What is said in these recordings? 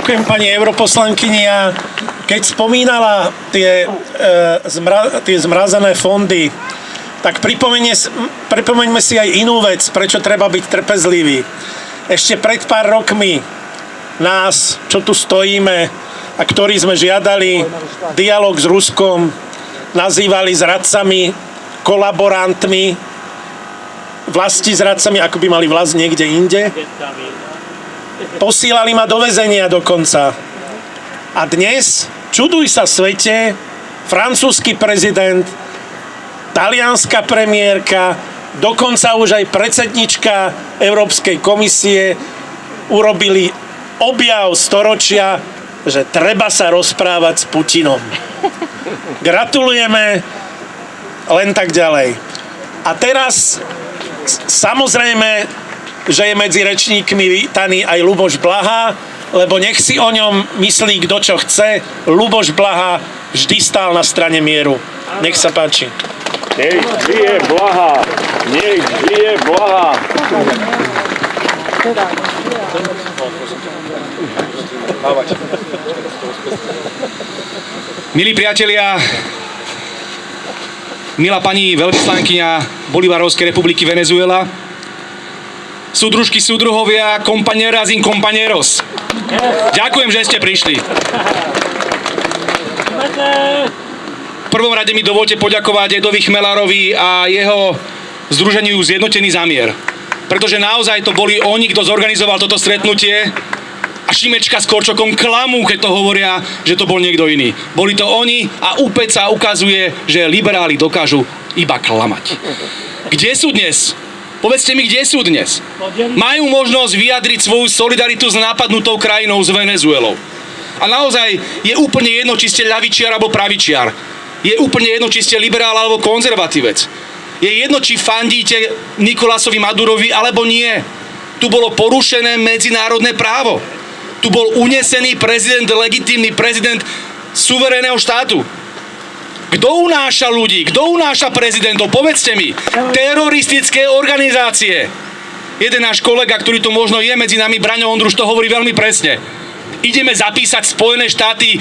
Ďakujem pani europoslankyni. A keď spomínala tie zmrazené fondy, tak pripomeňme si aj inú vec, prečo treba byť trpezlivý. Ešte pred pár rokmi nás, čo tu stojíme a ktorí sme žiadali dialog s Ruskom, nazývali zradcami, kolaborantmi, vlastizradcami, ako by mali vlast niekde inde. Posílali ma do väzenia dokonca. A dnes, čuduj sa svete, francúzsky prezident, talianska premiérka, dokonca už aj predsednička Európskej komisie urobili objav storočia, že treba sa rozprávať s Putinom. Gratulujeme, len tak ďalej. A teraz, samozrejme, že je medzi rečníkmi vítaný aj Ľuboš Blaha, lebo nech si o ňom myslí kto čo chce. Ľuboš Blaha vždy stál na strane mieru. Nech sa páči. Nech žije Blaha! Nech žije Blaha! Milí priatelia, milá pani veľvyslankyňa Bolívarovskej republiky Venezuela, súdružky, súdruhovia, compañeras in compañeros. Ďakujem, že ste prišli. V prvom rade mi dovolte poďakovať Edovi Chmelárovi a jeho združeniu Zjednotený za mier. Pretože naozaj to boli oni, kto zorganizoval toto stretnutie a Šimečka s Korčokom klamú, keď to hovoria, že to bol niekto iný. Boli to oni a UPEC sa ukazuje, že liberáli dokážu iba klamať. Kde sú dnes? Povedzte mi, kde sú dnes? Majú možnosť vyjadriť svoju solidaritu s nápadnutou krajinou, s Venezuelou. A naozaj je úplne jedno, či ste ľavičiar alebo pravičiar. Je úplne jedno, či ste liberál alebo konzervatívec. Je jedno, či fandíte Nikolásovi Madurovi alebo nie. Tu bolo porušené medzinárodné právo. Tu bol unesený prezident, legitímny prezident suverénneho štátu. Kto unáša ľudí? Kto unáša prezidentov? Povedzte mi. Teroristické organizácie. Jeden náš kolega, ktorý tu možno je medzi nami, Braňo Ondruš, to hovorí veľmi presne. Ideme zapísať Spojené štáty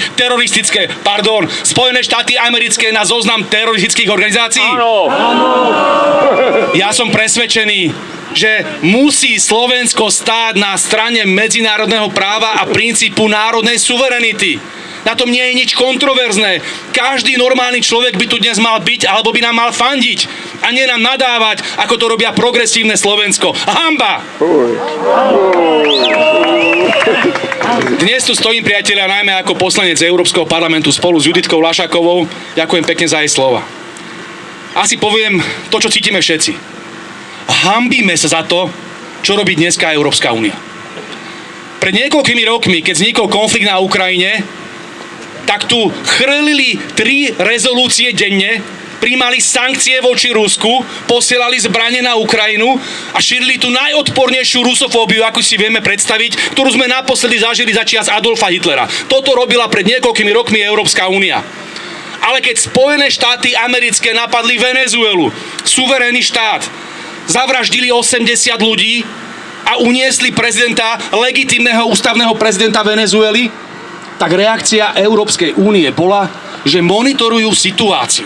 americké na zoznam teroristických organizácií? Áno. Ja som presvedčený, že musí Slovensko stáť na strane medzinárodného práva a princípu národnej suverenity. Na tom nie je nič kontroverzné. Každý normálny človek by tu dnes mal byť, alebo by nám mal fandiť. A nie nám nadávať, ako to robia progresívne Slovensko. Hanba! Dnes tu stojím, priatelia, najmä ako poslanec Európskeho parlamentu spolu s Juditkou Lašakovou. Ďakujem pekne za jej slova. Asi poviem to, čo cítime všetci. Hanbíme sa za to, čo robí dneska Európska únia. Pred niekoľkými rokmi, keď vznikol konflikt na Ukrajine, tak tu chrlili 3 rezolúcie denne, prijímali sankcie voči Rusku, posielali zbrane na Ukrajinu a šírili tu najodpornejšiu rusofóbiu, akú si vieme predstaviť, ktorú sme naposledy zažili za čias Adolfa Hitlera. Toto robila pred niekoľkými rokmi Európska únia. Ale keď Spojené štáty americké napadli Venezuelu, suverénny štát, zavraždili 80 ľudí a uniesli prezidenta, legitímneho ústavného prezidenta Venezuely, tak reakcia Európskej únie bola, že monitorujú situáciu.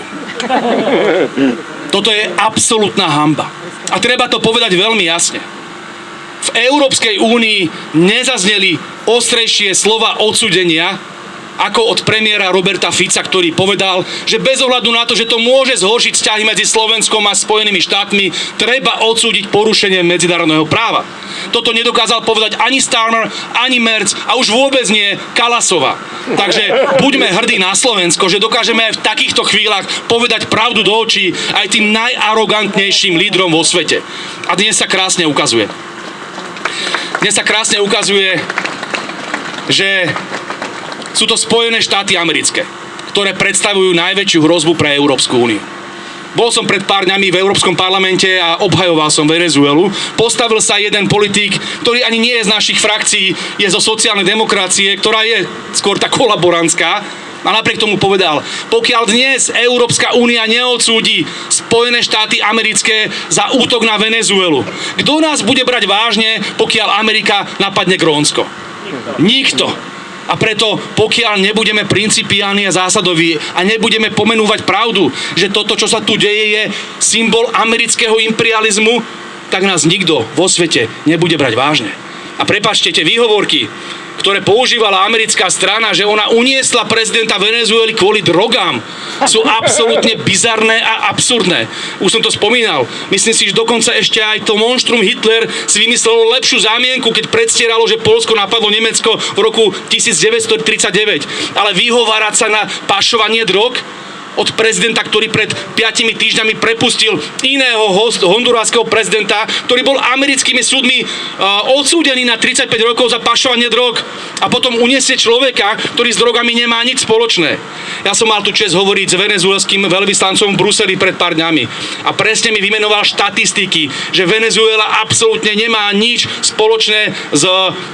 Toto je absolútna hanba. A treba to povedať veľmi jasne. V Európskej únii nezazneli ostrejšie slova odsúdenia ako od premiéra Roberta Fica, ktorý povedal, že bez ohľadu na to, že to môže zhoršiť vzťahy medzi Slovenskom a Spojenými štátmi, treba odsúdiť porušenie medzinárodného práva. Toto nedokázal povedať ani Starmer, ani Merz a už vôbec nie Kalasova. Takže buďme hrdí na Slovensko, že dokážeme aj v takýchto chvíľach povedať pravdu do očí aj tým najarogantnejším lídrom vo svete. A dnes sa krásne ukazuje. Že sú to Spojené štáty americké, ktoré predstavujú najväčšiu hrozbu pre Európsku úniu. Bol som pred pár dňami v Európskom parlamente a obhajoval som Venezuelu. Postavil sa jeden politík, ktorý ani nie je z našich frakcií, je zo sociálnej demokracie, ktorá je skôr tá kolaborantská. A napriek tomu povedal, pokiaľ dnes Európska únia neodsúdi Spojené štáty americké za útok na Venezuelu, kto nás bude brať vážne, pokiaľ Amerika napadne Grónsko? Nikto. A preto, pokiaľ nebudeme principiálni a zásadoví a nebudeme pomenúvať pravdu, že toto, čo sa tu deje, je symbol amerického imperializmu, tak nás nikto vo svete nebude brať vážne. A prepáčte, tie výhovorky, ktoré používala americká strana, že ona uniesla prezidenta Venezuely kvôli drogám, sú absolútne bizarné a absurdné. Už som to spomínal. Myslím si, že dokonca ešte aj to monštrum Hitler si vymyslelo lepšiu zámienku, keď predstieralo, že Poľsko napadlo Nemecko v roku 1939. Ale vyhovárať sa na pašovanie drog od prezidenta, ktorý pred 5 týždňami prepustil iného hondurasského prezidenta, ktorý bol americkými súdmi odsúdený na 35 rokov za pašovanie drog, a potom uniesie človeka, ktorý s drogami nemá nič spoločné. Ja som mal tu česť hovoriť s venezuelským veľvyslancom v Bruseli pred pár dňami a presne mi vymenoval štatistiky, že Venezuela absolútne nemá nič spoločné s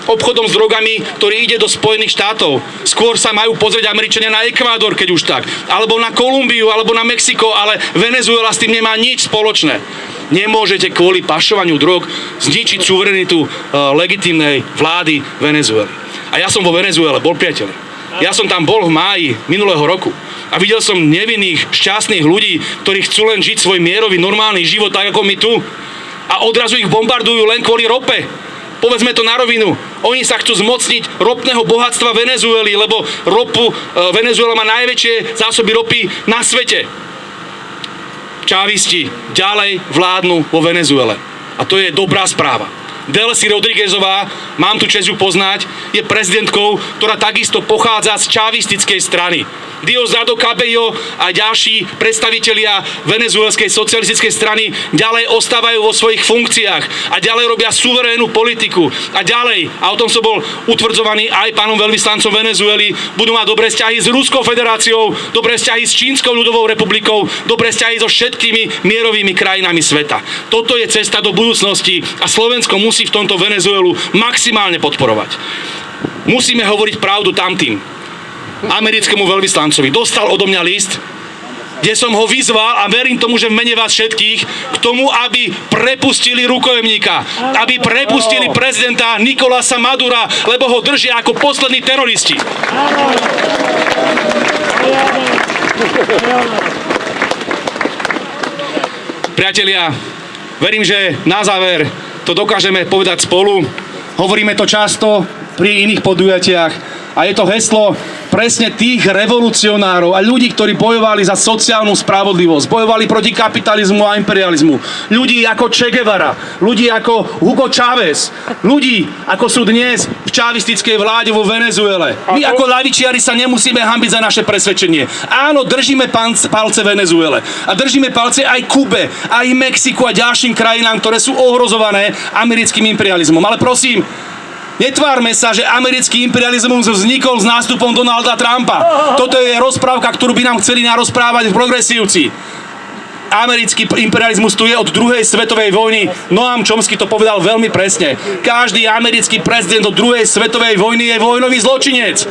obchodom s drogami, ktorý ide do Spojených štátov. Skôr sa majú pozrieť Američania na Ekvádor, keď už tak, alebo na Kolumbiu, alebo na Mexiko, ale Venezuela s tým nemá nič spoločné. Nemôžete kvôli pašovaniu drog zničiť suverenitu legitímnej vlády Venezuely. A ja som vo Venezuele bol, priateľ. Ja som tam bol v máji minulého roku a videl som nevinných, šťastných ľudí, ktorí chcú len žiť svoj mierový, normálny život, tak ako my tu. A odrazu ich bombardujú len kvôli rope. Povedzme to na rovinu. Oni sa chcú zmocniť ropného bohatstva Venezuely, lebo Venezuela má najväčšie zásoby ropy na svete. Čávisti ďalej vládnu vo Venezuele. A to je dobrá správa. Delcy Rodríguezová, mám tu česť ju poznať, je prezidentkou, ktorá takisto pochádza z čávistickej strany. Diosdado Cabello a ďalší predstavitelia venezuelskej socialistickej strany ďalej ostávajú vo svojich funkciách a ďalej robia suverénnu politiku. A ďalej, a o tom som bol utvrdzovaný aj pánom veľvyslancom Venezuely, budú mať dobré vzťahy s Ruskou federáciou, dobré vzťahy s Čínskou ľudovou republikou, dobré vzťahy so všetkými mierovými krajinami sveta. Toto je cesta do budúcnosti a Slovensko musí v tomto Venezuelu maximálne podporovať. Musíme hovoriť pravdu tamtým. Americkému veľvyslancovi dostal odo mňa list, kde som ho vyzval, a verím tomu, že v mene vás všetkých, k tomu, aby prepustili rukojemníka, aby prepustili prezidenta Nicolasa Madura, lebo ho držia ako poslední teroristi. Priatelia, verím, že na záver to dokážeme povedať spolu. Hovoríme to často pri iných podujatiach. A je to heslo presne tých revolucionárov a ľudí, ktorí bojovali za sociálnu spravodlivosť, bojovali proti kapitalizmu a imperializmu. Ľudí ako Che Guevara, ľudí ako Hugo Chávez, ľudí ako sú dnes v čávistickej vláde vo Venezuele. My ako ľavičiari sa nemusíme hanbiť za naše presvedčenie. Áno, držíme palce Venezuele a držíme palce aj Kube, aj Mexiku a ďalším krajinám, ktoré sú ohrozované americkým imperializmom. Ale prosím, netvárme sa, že americký imperializmus vznikol s nástupom Donalda Trumpa. Toto je rozprávka, ktorú by nám chceli narozprávať progresívci. Americký imperializmus tu je od druhej svetovej vojny. Noam Chomsky to povedal veľmi presne. Každý americký prezident od druhej svetovej vojny je vojnový zločinec.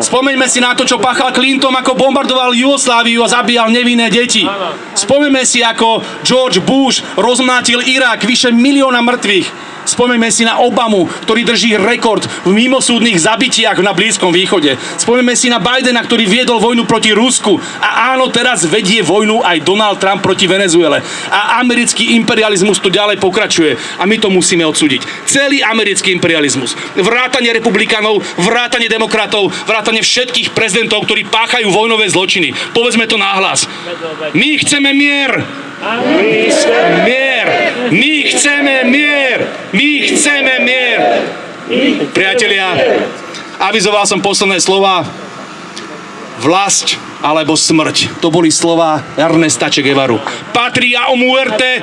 Spomeňme si na to, čo páchal Clinton, ako bombardoval Jugosláviu a zabíjal nevinné deti. Spomeňme si, ako George Bush rozmlátil Irak, vyše 1 milióna mŕtvych. Spomeňme si na Obamu, ktorý drží rekord v mimosúdnych zabitiach na Blízkom východe. Spomeňme si na Bidena, ktorý viedol vojnu proti Rusku. A áno, teraz vedie vojnu aj Donald Trump proti Venezuele. A americký imperializmus tu ďalej pokračuje. A my to musíme odsúdiť. Celý americký imperializmus. Vrátane republikánov, vrátane demokratov, vrátane všetkých prezidentov, ktorí páchajú vojnové zločiny. Povedzme to nahlas. My chceme mier. My chceme mier. My chceme mier. My chceme mier. Priatelia, avizoval som posledné slova. Vlasť alebo smrť. To boli slova Ernesta Che Guevaru. Patria o muerte.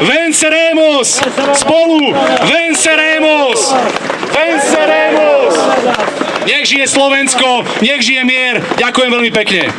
Venceremos. Spolu. Venceremos. Venceremos. Nech žije Slovensko. Nech žije mier. Ďakujem veľmi pekne.